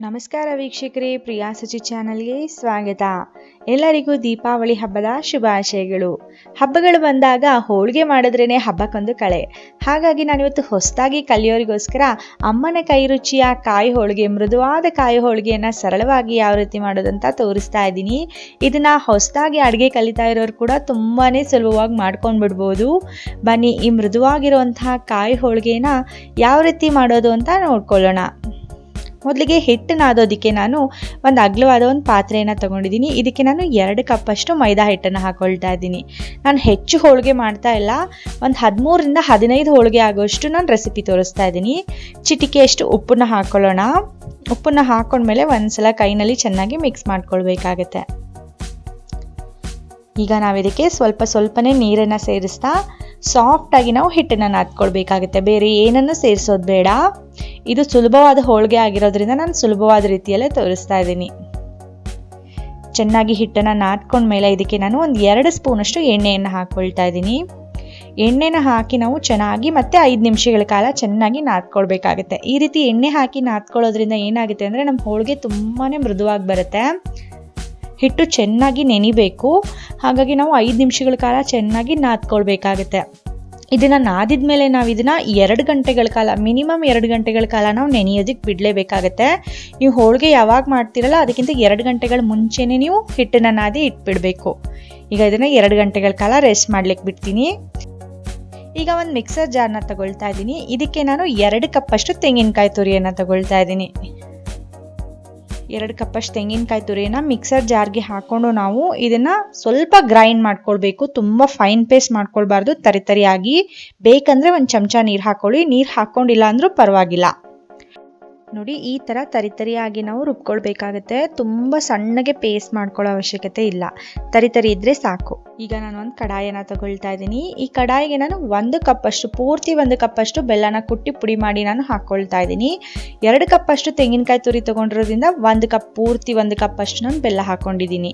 ನಮಸ್ಕಾರ ವೀಕ್ಷಕರೇ, ಪ್ರಿಯಾ ಸುಚಿ ಚಾನಲ್ಗೆ ಸ್ವಾಗತ. ಎಲ್ಲರಿಗೂ ದೀಪಾವಳಿ ಹಬ್ಬದ ಶುಭಾಶಯಗಳು. ಹಬ್ಬಗಳು ಬಂದಾಗ ಹೋಳಿಗೆ ಮಾಡಿದ್ರೇ ಹಬ್ಬಕ್ಕೊಂದು ಕಳೆ. ಹಾಗಾಗಿ ನಾನಿವತ್ತು ಹೊಸದಾಗಿ ಕಲಿಯೋರಿಗೋಸ್ಕರ ಅಮ್ಮನ ಕೈ ರುಚಿಯ ಕಾಯಿ ಹೋಳಿಗೆ, ಮೃದುವಾದ ಕಾಯಿ ಹೋಳಿಗೆಯನ್ನು ಸರಳವಾಗಿ ಯಾವ ರೀತಿ ಮಾಡೋದಂತ ತೋರಿಸ್ತಾ ಇದ್ದೀನಿ. ಇದನ್ನು ಹೊಸದಾಗಿ ಅಡುಗೆ ಕಲಿತಾ ಇರೋರು ಕೂಡ ತುಂಬಾ ಸುಲಭವಾಗಿ ಮಾಡ್ಕೊಂಡು ಬಿಡ್ಬೋದು. ಬನ್ನಿ ಈ ಮೃದುವಾಗಿರುವಂತಹ ಕಾಯಿ ಹೋಳಿಗೆನ ಯಾವ ರೀತಿ ಮಾಡೋದು ಅಂತ ನೋಡ್ಕೊಳ್ಳೋಣ. ಮೊದಲಿಗೆ ಹಿಟ್ಟು ನಾದೋದಕ್ಕೆ ನಾನು ಒಂದು ಅಗಲವಾದ ಒಂದು ಪಾತ್ರೆಯನ್ನು ತೊಗೊಂಡಿದ್ದೀನಿ. ಇದಕ್ಕೆ ನಾನು 2 ಕಪ್ಪಷ್ಟು ಮೈದಾ ಹಿಟ್ಟನ್ನು ಹಾಕ್ಕೊಳ್ತಾ ಇದ್ದೀನಿ. ನಾನು ಹೆಚ್ಚು ಹೋಳಿಗೆ ಮಾಡ್ತಾ ಇಲ್ಲ, ಒಂದು 13ರಿಂದ 15 ಹೋಳಿಗೆ ಆಗೋಷ್ಟು ನಾನು ರೆಸಿಪಿ ತೋರಿಸ್ತಾ ಇದ್ದೀನಿ. ಚಿಟಿಕೆಯಷ್ಟು ಉಪ್ಪನ್ನು ಹಾಕ್ಕೊಳ್ಳೋಣ. ಉಪ್ಪನ್ನು ಹಾಕ್ಕೊಂಡ್ಮೇಲೆ ಒಂದ್ಸಲ ಕೈನಲ್ಲಿ ಚೆನ್ನಾಗಿ ಮಿಕ್ಸ್ ಮಾಡ್ಕೊಳ್ಬೇಕಾಗತ್ತೆ. ಈಗ ನಾವಿದಕ್ಕೆ ಸ್ವಲ್ಪನೇ ನೀರನ್ನು ಸೇರಿಸ್ತಾ ಸಾಫ್ಟಾಗಿ ನಾವು ಹಿಟ್ಟನ್ನು ನಾದ್ಕೊಳ್ಬೇಕಾಗುತ್ತೆ. ಬೇರೆ ಏನನ್ನು ಸೇರಿಸೋದು ಬೇಡ. ಇದು ಸುಲಭವಾದ ಹೋಳಿಗೆ ಆಗಿರೋದ್ರಿಂದ ನಾನು ಸುಲಭವಾದ ರೀತಿಯಲ್ಲೇ ತೋರಿಸ್ತಾ ಇದ್ದೀನಿ. ಚೆನ್ನಾಗಿ ಹಿಟ್ಟನ್ನು ನಾದ್ಕೊಂಡ್ಮೇಲೆ ಇದಕ್ಕೆ ನಾನು ಒಂದು 2 ಸ್ಪೂನಷ್ಟು ಎಣ್ಣೆಯನ್ನು ಹಾಕ್ಕೊಳ್ತಾ ಇದ್ದೀನಿ. ಎಣ್ಣೆನ ಹಾಕಿ ನಾವು ಚೆನ್ನಾಗಿ ಮತ್ತೆ 5 ನಿಮಿಷಗಳ ಕಾಲ ಚೆನ್ನಾಗಿ ನಾದ್ಕೊಳ್ಬೇಕಾಗುತ್ತೆ. ಈ ರೀತಿ ಎಣ್ಣೆ ಹಾಕಿ ನಾದ್ಕೊಳ್ಳೋದ್ರಿಂದ ಏನಾಗುತ್ತೆ ಅಂದರೆ ನಮ್ಮ ಹೋಳಿಗೆ ತುಂಬಾ ಮೃದುವಾಗಿ ಬರುತ್ತೆ. ಹಿಟ್ಟು ಚೆನ್ನಾಗಿ ನೆನಿಬೇಕು. ಹಾಗಾಗಿ ನಾವು 5 ನಿಮಿಷಗಳ ಕಾಲ ಚೆನ್ನಾಗಿ ನಾದ್ಕೊಳ್ಬೇಕಾಗುತ್ತೆ. ಇದನ್ನು ನಾದಿದ ಮೇಲೆ ನಾವು ಇದನ್ನು 2 ಗಂಟೆಗಳ ಕಾಲ, ಮಿನಿಮಮ್ 2 ಗಂಟೆಗಳ ಕಾಲ ನಾವು ನೆನೆಯೋದಕ್ಕೆ ಬಿಡಲೇಬೇಕಾಗತ್ತೆ. ನೀವು ಹೋಳಿಗೆ ಯಾವಾಗ ಮಾಡ್ತೀರಲ್ಲ ಅದಕ್ಕಿಂತ 2 ಗಂಟೆಗಳ ಮುಂಚೆನೇ ನೀವು ಹಿಟ್ಟನ್ನು ನಾದಿ ಇಟ್ಬಿಡಬೇಕು. ಈಗ ಇದನ್ನು 2 ಗಂಟೆಗಳ ಕಾಲ ರೆಸ್ಟ್ ಮಾಡ್ಲಿಕ್ಕೆ ಬಿಡ್ತೀನಿ. ಈಗ ಒಂದು ಮಿಕ್ಸರ್ ಜಾರ್ನ ತಗೊಳ್ತಾ ಇದ್ದೀನಿ. ಇದಕ್ಕೆ ನಾನು 2 ಕಪ್ಪಷ್ಟು ತೆಂಗಿನಕಾಯಿ ತುರಿಯನ್ನು ತಗೊಳ್ತಾ ಇದ್ದೀನಿ. 2 ಕಪ್ಪಷ್ಟು ತೆಂಗಿನಕಾಯಿ ತುರಿಯನ್ನು ಮಿಕ್ಸರ್ ಜಾರ್ಗೆ ಹಾಕ್ಕೊಂಡು ನಾವು ಇದನ್ನು ಸ್ವಲ್ಪ ಗ್ರೈಂಡ್ ಮಾಡ್ಕೊಳ್ಬೇಕು. ತುಂಬ ಫೈನ್ ಪೇಸ್ಟ್ ಮಾಡ್ಕೊಳ್ಬಾರ್ದು, ತರಿಯಾಗಿ. ಬೇಕಂದರೆ ಒಂದು ಚಮಚ ನೀರು ಹಾಕ್ಕೊಳ್ಳಿ. ನೀರು ಹಾಕ್ಕೊಂಡಿಲ್ಲ ಅಂದರೂ ಪರವಾಗಿಲ್ಲ. ನೋಡಿ, ಈ ಥರ ತರಿಯಾಗಿ ನಾವು ರುಬ್ಕೊಳ್ಬೇಕಾಗತ್ತೆ. ತುಂಬ ಸಣ್ಣಗೆ ಪೇಸ್ಟ್ ಮಾಡ್ಕೊಳ್ಳೋ ಅವಶ್ಯಕತೆ ಇಲ್ಲ, ತರಿ ಇದ್ದರೆ ಸಾಕು. ಈಗ ನಾನು ಒಂದು ಕಡಾಯಿಯನ್ನು ತಗೊಳ್ತಾ ಇದ್ದೀನಿ. ಈ ಕಡಾಯಿಗೆ ನಾನು 1 ಕಪ್ಪಷ್ಟು ಬೆಲ್ಲನ ಕುಟ್ಟಿ ಪುಡಿ ಮಾಡಿ ನಾನು ಹಾಕ್ಕೊಳ್ತಾ ಇದ್ದೀನಿ. 2 ಕಪ್ಪಷ್ಟು ತೆಂಗಿನಕಾಯಿ ತುರಿ ತೊಗೊಂಡಿರೋದ್ರಿಂದ 1 ಕಪ್ಪಷ್ಟು ನಾನು ಬೆಲ್ಲ ಹಾಕ್ಕೊಂಡಿದ್ದೀನಿ.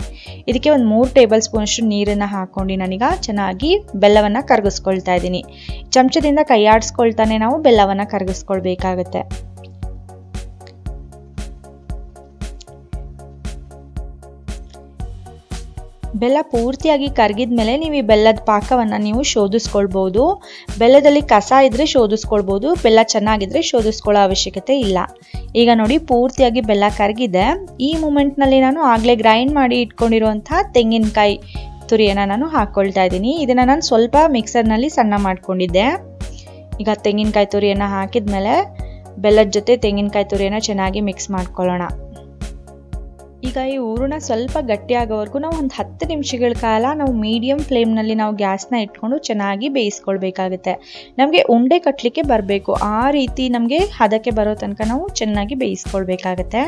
ಇದಕ್ಕೆ ಒಂದು 3 ಟೇಬಲ್ ಸ್ಪೂನಷ್ಟು ನೀರನ್ನು ಹಾಕ್ಕೊಂಡು ನಾನೀಗ ಚೆನ್ನಾಗಿ ಬೆಲ್ಲವನ್ನು ಕರಗಿಸ್ಕೊಳ್ತಾ ಇದ್ದೀನಿ. ಚಮಚದಿಂದ ಕೈ ಆಡಿಸ್ಕೊಳ್ತಾನೆ ನಾವು ಬೆಲ್ಲವನ್ನು ಕರಗಿಸ್ಕೊಳ್ಬೇಕಾಗತ್ತೆ. ಬೆಲ್ಲ ಪೂರ್ತಿಯಾಗಿ ಕರಗಿದ ಮೇಲೆ ನೀವು ಈ ಬೆಲ್ಲದ ಪಾಕವನ್ನು ನೀವು ಶೋಧಿಸ್ಕೊಳ್ಬೋದು. ಬೆಲ್ಲದಲ್ಲಿ ಕಸ ಇದ್ದರೆ ಶೋಧಿಸ್ಕೊಳ್ಬೋದು, ಬೆಲ್ಲ ಚೆನ್ನಾಗಿದ್ದರೆ ಶೋಧಿಸ್ಕೊಳ್ಳೋ ಅವಶ್ಯಕತೆ ಇಲ್ಲ. ಈಗ ನೋಡಿ, ಪೂರ್ತಿಯಾಗಿ ಬೆಲ್ಲ ಕರಗಿದೆ. ಈ ಮೂಮೆಂಟ್ನಲ್ಲಿ ನಾನು ಆಗಲೇ ಗ್ರೈಂಡ್ ಮಾಡಿ ಇಟ್ಕೊಂಡಿರುವಂಥ ತೆಂಗಿನಕಾಯಿ ತುರಿಯನ್ನು ನಾನು ಹಾಕ್ಕೊಳ್ತಾ ಇದ್ದೀನಿ. ಇದನ್ನು ನಾನು ಸ್ವಲ್ಪ ಮಿಕ್ಸರ್ನಲ್ಲಿ ಸಣ್ಣ ಮಾಡ್ಕೊಂಡಿದ್ದೆ. ಈಗ ತೆಂಗಿನಕಾಯಿ ತುರಿಯನ್ನು ಹಾಕಿದ ಮೇಲೆ ಬೆಲ್ಲದ ಜೊತೆ ತೆಂಗಿನಕಾಯಿ ತುರಿಯನ್ನು ಚೆನ್ನಾಗಿ ಮಿಕ್ಸ್ ಮಾಡ್ಕೊಳ್ಳೋಣ. ಈಗ ಈ ಹೂರಣ ಸ್ವಲ್ಪ ಗಟ್ಟಿಯಾಗೋವರೆಗೂ ನಾವು ಒಂದು 10 ನಿಮಿಷಗಳ ಕಾಲ ನಾವು ಮೀಡಿಯಂ ಫ್ಲೇಮ್ನಲ್ಲಿ ನಾವು ಗ್ಯಾಸ್ನ ಇಟ್ಕೊಂಡು ಚೆನ್ನಾಗಿ ಬೇಯಿಸ್ಕೊಳ್ಬೇಕಾಗುತ್ತೆ. ನಮಗೆ ಉಂಡೆ ಕಟ್ಟಲಿಕ್ಕೆ ಬರಬೇಕು, ಆ ರೀತಿ ನಮಗೆ ಹದಕ್ಕೆ ಬರೋ ತನಕ ನಾವು ಚೆನ್ನಾಗಿ ಬೇಯಿಸ್ಕೊಳ್ಬೇಕಾಗತ್ತೆ.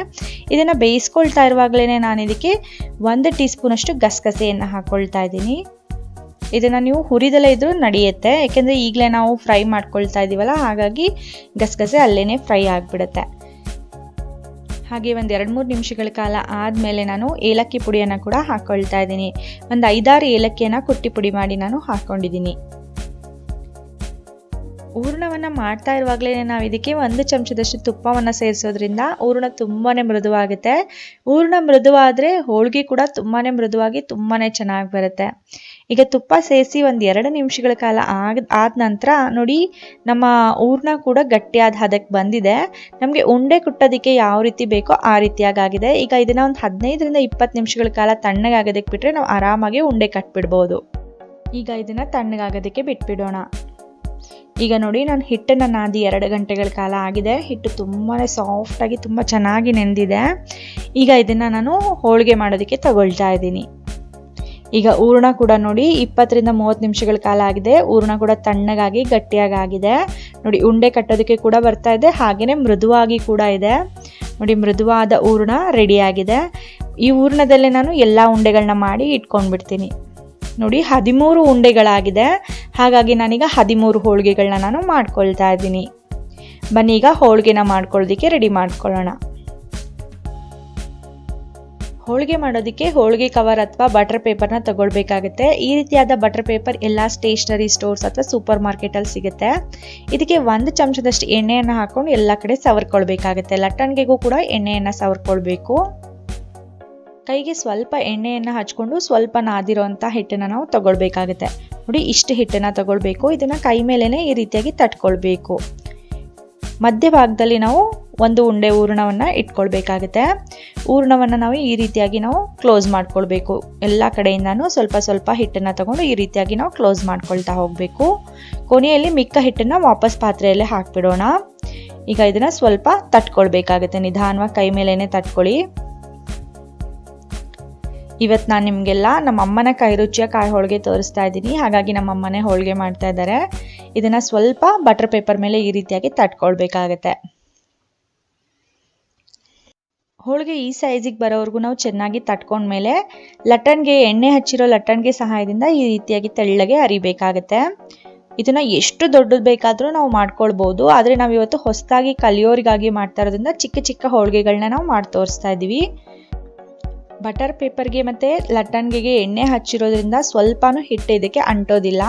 ಇದನ್ನು ಬೇಯಿಸ್ಕೊಳ್ತಾ ಇರುವಾಗಲೇ ನಾನು ಇದಕ್ಕೆ 1 ಟೀ ಸ್ಪೂನಷ್ಟು ಗಸಗಸೆಯನ್ನು ಹಾಕ್ಕೊಳ್ತಾ ಇದ್ದೀನಿ. ಇದನ್ನು ನೀವು ಹುರಿದಲ್ಲೇ ಇದ್ರೂ ನಡೆಯುತ್ತೆ, ಯಾಕೆಂದರೆ ಈಗಲೇ ನಾವು ಫ್ರೈ ಮಾಡ್ಕೊಳ್ತಾ ಇದ್ದೀವಲ್ಲ, ಹಾಗಾಗಿ ಗಸಗಸೆ ಅಲ್ಲೇ ಫ್ರೈ ಆಗಿಬಿಡುತ್ತೆ. ಹಾಗೆ ಒಂದು 2-3 ನಿಮಿಷಗಳ ಕಾಲ ಆದಮೇಲೆ ನಾನು ಏಲಕ್ಕಿ ಪುಡಿಯನ್ನು ಕೂಡ ಹಾಕ್ಕೊಳ್ತಾ ಇದ್ದೀನಿ. ಒಂದು 5-6 ಏಲಕ್ಕಿಯನ್ನು ಕುಟ್ಟಿ ಪುಡಿ ಮಾಡಿ ನಾನು ಹಾಕ್ಕೊಂಡಿದ್ದೀನಿ. ಹೂರಣವನ್ನು ಮಾಡ್ತಾ ಇರುವಾಗಲೇ ನಾವು ಇದಕ್ಕೆ 1 ಚಮಚದಷ್ಟು ತುಪ್ಪವನ್ನು ಸೇರಿಸೋದ್ರಿಂದ ಹೂರಣ ತುಂಬಾ ಮೃದುವಾಗುತ್ತೆ. ಹೂರಣ ಮೃದುವಾದರೆ ಹೋಳಿಗೆ ಕೂಡ ತುಂಬಾ ಮೃದುವಾಗಿ ತುಂಬಾ ಚೆನ್ನಾಗಿ ಬರುತ್ತೆ. ಈಗ ತುಪ್ಪ ಸೇರಿಸಿ ಒಂದು 2 ನಿಮಿಷಗಳ ಕಾಲ ಆದ ನಂತರ ನೋಡಿ, ನಮ್ಮ ಹೂರಣ ಕೂಡ ಗಟ್ಟಿಯಾದ ಹದಕ್ಕೆ ಬಂದಿದೆ. ನಮಗೆ ಉಂಡೆ ಕುಟ್ಟೋದಕ್ಕೆ ಯಾವ ರೀತಿ ಬೇಕೋ ಆ ರೀತಿಯಾಗಿದೆ. ಈಗ ಇದನ್ನು ಒಂದು 15ರಿಂದ 20 ನಿಮಿಷಗಳ ಕಾಲ ತಣ್ಣಗಾಗೋದಕ್ಕೆ ಬಿಟ್ಟರೆ ನಾವು ಆರಾಮಾಗಿ ಉಂಡೆ ಕಟ್ಬಿಡ್ಬೋದು. ಈಗ ಇದನ್ನು ತಣ್ಣಗಾಗೋದಕ್ಕೆ ಬಿಟ್ಬಿಡೋಣ. ಈಗ ನೋಡಿ, ನಾನು ಹಿಟ್ಟನ್ನು ನಾದಿ 2 ಗಂಟೆಗಳ ಕಾಲ ಆಗಿದೆ. ಹಿಟ್ಟು ತುಂಬಾ ಸಾಫ್ಟಾಗಿ ತುಂಬ ಚೆನ್ನಾಗಿ ನೆಂದಿದೆ. ಈಗ ಇದನ್ನು ನಾನು ಹೋಳಿಗೆ ಮಾಡೋದಕ್ಕೆ ತಗೊಳ್ತಾ ಇದ್ದೀನಿ. ಈಗ ಹೂರಣ ಕೂಡ ನೋಡಿ 20ರಿಂದ 30 ನಿಮಿಷಗಳ ಕಾಲ ಆಗಿದೆ. ಹೂರಣ ಕೂಡ ತಣ್ಣಗಾಗಿ ಗಟ್ಟಿಯಾಗಿದೆ. ನೋಡಿ, ಉಂಡೆ ಕಟ್ಟೋದಕ್ಕೆ ಕೂಡ ಬರ್ತಾ ಇದೆ, ಹಾಗೆಯೇ ಮೃದುವಾಗಿ ಕೂಡ ಇದೆ. ನೋಡಿ, ಮೃದುವಾದ ಹೂರಣ ರೆಡಿಯಾಗಿದೆ. ಈ ಹೂರಣದಲ್ಲೇ ನಾನು ಎಲ್ಲ ಉಂಡೆಗಳನ್ನ ಮಾಡಿ ಇಟ್ಕೊಂಡ್ಬಿಡ್ತೀನಿ. ನೋಡಿ, 13 ಉಂಡೆಗಳಾಗಿದೆ. ಹಾಗಾಗಿ ನಾನೀಗ 13 ಹೋಳಿಗೆಗಳನ್ನ ನಾನು ಮಾಡ್ಕೊಳ್ತಾ ಇದ್ದೀನಿ. ಬನ್ನಿ ಈಗ ಹೋಳಿಗೆನ ಮಾಡ್ಕೊಳ್ಳೋದಕ್ಕೆ ರೆಡಿ ಮಾಡ್ಕೊಳ್ಳೋಣ. ಹೋಳಿಗೆ ಮಾಡೋದಕ್ಕೆ ಹೋಳಿಗೆ ಕವರ್ ಅಥವಾ ಬಟರ್ ಪೇಪರ್ನ ತಗೊಳ್ಬೇಕಾಗುತ್ತೆ. ಈ ರೀತಿಯಾದ ಬಟರ್ ಪೇಪರ್ ಎಲ್ಲ ಸ್ಟೇಷನರಿ ಸ್ಟೋರ್ಸ್ ಅಥವಾ ಸೂಪರ್ ಮಾರ್ಕೆಟಲ್ಲಿ ಸಿಗುತ್ತೆ. ಇದಕ್ಕೆ 1 ಚಮಚದಷ್ಟು ಎಣ್ಣೆಯನ್ನು ಹಾಕೊಂಡು ಎಲ್ಲ ಕಡೆ ಸವರ್ಕೊಳ್ಬೇಕಾಗುತ್ತೆ. ಲಟ್ಟಣಿಗೆಗೂ ಕೂಡ ಎಣ್ಣೆಯನ್ನು ಸವರ್ಕೊಳ್ಬೇಕು. ಕೈಗೆ ಸ್ವಲ್ಪ ಎಣ್ಣೆಯನ್ನು ಹಚ್ಕೊಂಡು ಸ್ವಲ್ಪ ನಾದಿರೋಂಥ ಹಿಟ್ಟನ್ನು ನಾವು ತಗೊಳ್ಬೇಕಾಗುತ್ತೆ. ನೋಡಿ, ಇಷ್ಟು ಹಿಟ್ಟನ್ನು ತಗೊಳ್ಬೇಕು. ಇದನ್ನು ಕೈ ಮೇಲೇ ಈ ರೀತಿಯಾಗಿ ತಟ್ಕೊಳ್ಬೇಕು. ಮಧ್ಯಭಾಗದಲ್ಲಿ ನಾವು ಒಂದು ಉಂಡೆ ಹೂರಣವನ್ನು ಇಟ್ಕೊಳ್ಬೇಕಾಗುತ್ತೆ. ಹೂರಣವನ್ನು ನಾವು ಈ ರೀತಿಯಾಗಿ ನಾವು ಕ್ಲೋಸ್ ಮಾಡ್ಕೊಳ್ಬೇಕು. ಎಲ್ಲ ಕಡೆಯಿಂದನೂ ಸ್ವಲ್ಪ ಸ್ವಲ್ಪ ಹಿಟ್ಟನ್ನು ತಗೊಂಡು ಈ ರೀತಿಯಾಗಿ ನಾವು ಕ್ಲೋಸ್ ಮಾಡ್ಕೊಳ್ತಾ ಹೋಗಬೇಕು. ಕೊನೆಯಲ್ಲಿ ಮಿಕ್ಕ ಹಿಟ್ಟನ್ನು ವಾಪಸ್ ಪಾತ್ರೆಯಲ್ಲೇ ಹಾಕ್ಬಿಡೋಣ. ಈಗ ಇದನ್ನು ಸ್ವಲ್ಪ ತಟ್ಕೊಳ್ಬೇಕಾಗುತ್ತೆ. ನಿಧಾನವಾಗಿ ಕೈ ಮೇಲೇನೆ ತಟ್ಕೊಳ್ಳಿ. ಇವತ್ತು ನಾನು ನಿಮಗೆಲ್ಲ ನಮ್ಮ ಅಮ್ಮನ ಕೈ ರುಚಿಯ ಕಾಯಿ ಹೋಳಿಗೆ ತೋರಿಸ್ತಾ ಇದ್ದೀನಿ. ಹಾಗಾಗಿ ನಮ್ಮ ಅಮ್ಮನೇ ಹೋಳಿಗೆ ಮಾಡ್ತಾ ಇದ್ದಾರೆ. ಇದನ್ನು ಸ್ವಲ್ಪ ಬಟರ್ ಪೇಪರ್ ಮೇಲೆ ಈ ರೀತಿಯಾಗಿ ತಟ್ಕೊಳ್ಬೇಕಾಗತ್ತೆ. ಹೋಳಿಗೆ ಈ ಸೈಜಿಗೆ ಬರೋವರೆಗೂ ನಾವು ಚೆನ್ನಾಗಿ ತಟ್ಕೊಂಡ್ಮೇಲೆ ಲಟ್ಟಣಿಗೆ ಎಣ್ಣೆ ಹಚ್ಚಿರೋ ಲಟ್ಟಣಿಗೆ ಸಹಾಯದಿಂದ ಈ ರೀತಿಯಾಗಿ ತೆಳ್ಳಗೆ ಅರಿಬೇಕಾಗತ್ತೆ. ಇದನ್ನು ಎಷ್ಟು ದೊಡ್ಡದು ಬೇಕಾದರೂ ನಾವು ಮಾಡ್ಕೊಳ್ಬೋದು. ಆದರೆ ನಾವು ಇವತ್ತು ಹೊಸದಾಗಿ ಕಲಿಯೋರಿಗಾಗಿ ಮಾಡ್ತಾ ಇರೋದ್ರಿಂದ ಚಿಕ್ಕ ಚಿಕ್ಕ ಹೋಳಿಗೆಗಳನ್ನ ನಾವು ಮಾಡಿ ತೋರಿಸ್ತಾ ಇದ್ದೀವಿ. ಬಟರ್ ಪೇಪರ್ಗೆ ಮತ್ತು ಲಟ್ಟಣಿಗೆಗೆ ಎಣ್ಣೆ ಹಚ್ಚಿರೋದ್ರಿಂದ ಸ್ವಲ್ಪನೂ ಹಿಟ್ಟು ಇದಕ್ಕೆ ಅಂಟೋದಿಲ್ಲ.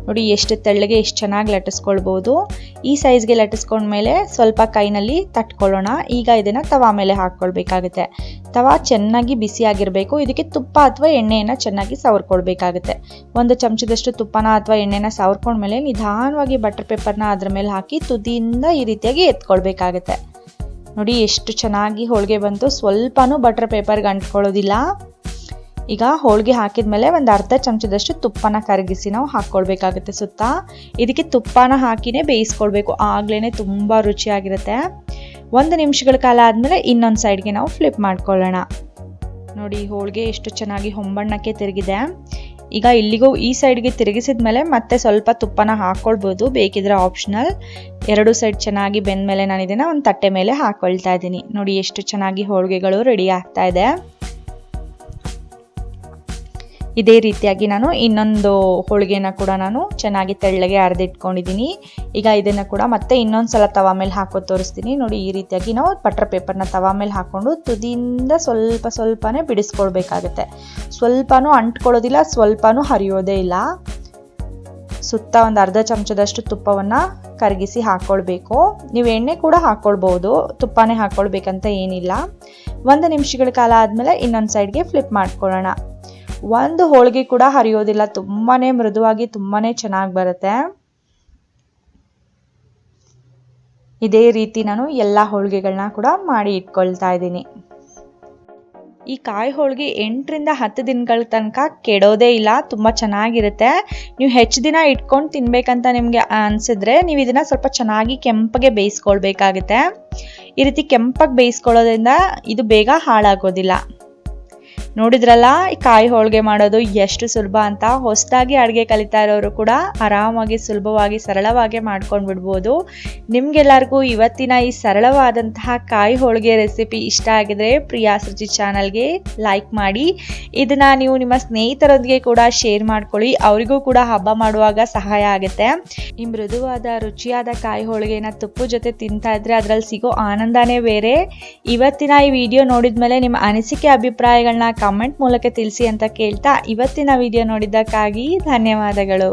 ನೋಡಿ, ಎಷ್ಟು ತೆಳ್ಳಗೆ ಎಷ್ಟು ಚೆನ್ನಾಗಿ ಲಟ್ಟಿಸ್ಕೊಳ್ಬೋದು. ಈ ಸೈಜ್ಗೆ ಲಟ್ಟಿಸ್ಕೊಂಡ್ಮೇಲೆ ಸ್ವಲ್ಪ ಕೈನಲ್ಲಿ ತಟ್ಕೊಳ್ಳೋಣ. ಈಗ ಇದನ್ನು ತವಾ ಮೇಲೆ ಹಾಕ್ಕೊಳ್ಬೇಕಾಗುತ್ತೆ. ತವಾ ಚೆನ್ನಾಗಿ ಬಿಸಿಯಾಗಿರಬೇಕು. ಇದಕ್ಕೆ ತುಪ್ಪ ಅಥವಾ ಎಣ್ಣೆಯನ್ನು ಚೆನ್ನಾಗಿ ಸವರ್ಕೊಳ್ಬೇಕಾಗುತ್ತೆ. 1 ಚಮಚದಷ್ಟು ತುಪ್ಪನ ಅಥವಾ ಎಣ್ಣೆನ ಸವರ್ಕೊಂಡ್ಮೇಲೆ ನಿಧಾನವಾಗಿ ಬಟರ್ ಪೇಪರ್ನ ಅದ್ರ ಮೇಲೆ ಹಾಕಿ ತುದಿಯಿಂದ ಈ ರೀತಿಯಾಗಿ ಎತ್ಕೊಳ್ಬೇಕಾಗುತ್ತೆ. ನೋಡಿ, ಎಷ್ಟು ಚೆನ್ನಾಗಿ ಹೋಳಿಗೆ ಬಂತು. ಸ್ವಲ್ಪನೂ ಬಟರ್ ಪೇಪರ್ಗೆ ಅಂಟ್ಕೊಳ್ಳೋದಿಲ್ಲ. ಈಗ ಹೋಳಿಗೆ ಹಾಕಿದ್ಮೇಲೆ ಒಂದು ಅರ್ಧ ಚಮಚದಷ್ಟು ತುಪ್ಪನ ಕರಗಿಸಿ ನಾವು ಹಾಕ್ಕೊಳ್ಬೇಕಾಗುತ್ತೆ ಸುತ್ತ. ಇದಕ್ಕೆ ತುಪ್ಪನ ಹಾಕಿನೇ ಬೇಯಿಸ್ಕೊಳ್ಬೇಕು. ಆಗ್ಲೇ ತುಂಬ ರುಚಿಯಾಗಿರುತ್ತೆ. 1 ನಿಮಿಷಗಳ ಕಾಲ ಆದಮೇಲೆ ಇನ್ನೊಂದು ಸೈಡ್ಗೆ ನಾವು ಫ್ಲಿಪ್ ಮಾಡ್ಕೊಳ್ಳೋಣ. ನೋಡಿ, ಹೋಳಿಗೆ ಎಷ್ಟು ಚೆನ್ನಾಗಿ ಹೊಂಬಣ್ಣಕ್ಕೆ ತಿರುಗಿದೆ. ಈಗ ಇಲ್ಲಿಗೂ ಈ ಸೈಡ್ಗೆ ತಿರುಗಿಸಿದ್ಮೇಲೆ ಮತ್ತೆ ಸ್ವಲ್ಪ ತುಪ್ಪನ ಹಾಕ್ಕೊಳ್ಬೋದು, ಬೇಕಿದ್ರೆ ಆಪ್ಷನಲ್. 2 ಸೈಡ್ ಚೆನ್ನಾಗಿ ಬೆಂದ್ಮೇಲೆ ನಾನು ಇದನ್ನು ಒಂದು ತಟ್ಟೆ ಮೇಲೆ ಹಾಕ್ಕೊಳ್ತಾ ಇದ್ದೀನಿ. ನೋಡಿ, ಎಷ್ಟು ಚೆನ್ನಾಗಿ ಹೋಳಿಗೆಗಳು ರೆಡಿ ಆಗ್ತಾ ಇದೆ. ಇದೇ ರೀತಿಯಾಗಿ ನಾನು ಇನ್ನೊಂದು ಹೋಳಿಗೆನ ಕೂಡ ನಾನು ಚೆನ್ನಾಗಿ ತೆಳ್ಳಗೆ ಅರೆದಿಟ್ಕೊಂಡಿದ್ದೀನಿ. ಈಗ ಇದನ್ನು ಕೂಡ ಮತ್ತೆ ಇನ್ನೊಂದು ಸಲ ತವಾ ಮೇಲೆ ಹಾಕೋ ತೋರಿಸ್ತೀನಿ. ನೋಡಿ, ಈ ರೀತಿಯಾಗಿ ನಾವು ಬಟರ್ ಪೇಪರ್ನ ತವಾ ಮೇಲೆ ಹಾಕ್ಕೊಂಡು ತುದಿಯಿಂದ ಸ್ವಲ್ಪ ಸ್ವಲ್ಪನೇ ಬಿಡಿಸ್ಕೊಳ್ಬೇಕಾಗುತ್ತೆ. ಸ್ವಲ್ಪನೂ ಅಂಟ್ಕೊಳ್ಳೋದಿಲ್ಲ, ಸ್ವಲ್ಪನೂ ಹರಿಯೋದೇ ಇಲ್ಲ. ಸುತ್ತ ಒಂದು ಅರ್ಧ ಚಮಚದಷ್ಟು ತುಪ್ಪವನ್ನು ಕರಗಿಸಿ ಹಾಕ್ಕೊಳ್ಬೇಕು. ನೀವು ಎಣ್ಣೆ ಕೂಡ ಹಾಕ್ಕೊಳ್ಬೋದು, ತುಪ್ಪನೇ ಹಾಕ್ಕೊಳ್ಬೇಕಂತ ಏನಿಲ್ಲ. 1 ನಿಮಿಷಗಳ ಕಾಲ ಆದಮೇಲೆ ಇನ್ನೊಂದು ಸೈಡ್ಗೆ ಫ್ಲಿಪ್ ಮಾಡ್ಕೊಳ್ಳೋಣ. ಒಂದು ಹೋಳಿಗೆ ಕೂಡ ಹರಿಯೋದಿಲ್ಲ, ತುಂಬಾನೇ ಮೃದುವಾಗಿ ತುಂಬಾನೇ ಚೆನ್ನಾಗಿ ಬರುತ್ತೆ. ಇದೇ ರೀತಿ ನಾನು ಎಲ್ಲ ಹೋಳಿಗೆಗಳನ್ನ ಕೂಡ ಮಾಡಿ ಇಟ್ಕೊಳ್ತಾ ಇದ್ದೀನಿ. ಈ ಕಾಯಿ ಹೋಳಿಗೆ 8 ರಿಂದ 10 ದಿನಗಳ ತನಕ ಕೆಡೋದೇ ಇಲ್ಲ, ತುಂಬ ಚೆನ್ನಾಗಿರುತ್ತೆ. ನೀವು ಹೆಚ್ಚು ದಿನ ಇಟ್ಕೊಂಡು ತಿನ್ಬೇಕಂತ ನಿಮಗೆ ಅನಿಸಿದ್ರೆ ನೀವು ಇದನ್ನು ಸ್ವಲ್ಪ ಚೆನ್ನಾಗಿ ಕೆಂಪಗೆ ಬೇಯಿಸ್ಕೊಳ್ಬೇಕಾಗುತ್ತೆ. ಈ ರೀತಿ ಕೆಂಪಗೆ ಬೇಯಿಸ್ಕೊಳ್ಳೋದ್ರಿಂದ ಇದು ಬೇಗ ಹಾಳಾಗೋದಿಲ್ಲ. ನೋಡಿದ್ರಲ್ಲ, ಕಾಯಿ ಹೋಳಿಗೆ ಮಾಡೋದು ಎಷ್ಟು ಸುಲಭ ಅಂತ. ಹೊಸದಾಗಿ ಅಡುಗೆ ಕಲಿತಾ ಇರೋರು ಕೂಡ ಆರಾಮಾಗಿ ಸುಲಭವಾಗಿ ಸರಳವಾಗಿ ಮಾಡ್ಕೊಂಡು ಬಿಡ್ಬೋದು. ನಿಮ್ಗೆಲ್ಲರಿಗೂ ಇವತ್ತಿನ ಈ ಸರಳವಾದಂತಹ ಕಾಯಿ ಹೋಳಿಗೆ ರೆಸಿಪಿ ಇಷ್ಟ ಆಗಿದ್ರೆ ಪ್ರಿಯಾಸ್ ರುಚಿ ಚಾನಲ್ಗೆ ಲೈಕ್ ಮಾಡಿ. ಇದನ್ನು ನೀವು ನಿಮ್ಮ ಸ್ನೇಹಿತರೊಂದಿಗೆ ಕೂಡ ಶೇರ್ ಮಾಡ್ಕೊಳ್ಳಿ, ಅವರಿಗೂ ಕೂಡ ಹಬ್ಬ ಮಾಡುವಾಗ ಸಹಾಯ ಆಗುತ್ತೆ. ಈ ಮೃದುವಾದ ರುಚಿಯಾದ ಕಾಯಿ ಹೋಳಿಗೆನ ತುಪ್ಪದ ಜೊತೆ ತಿಂತಾ ಇದ್ರೆ ಅದರಲ್ಲಿ ಸಿಗೋ ಆನಂದನೇ ಬೇರೆ. ಇವತ್ತಿನ ಈ ವಿಡಿಯೋ ನೋಡಿದ್ಮೇಲೆ ನಿಮ್ಮ ಅನಿಸಿಕೆ ಅಭಿಪ್ರಾಯಗಳನ್ನ ಕಮೆಂಟ್ ಮೂಲಕ ತಿಳಿಸಿ ಅಂತ ಕೇಳ್ತಾ ಇವತ್ತಿನ ವಿಡಿಯೋ ನೋಡಿದ್ದಕ್ಕಾಗಿ ಧನ್ಯವಾದಗಳು.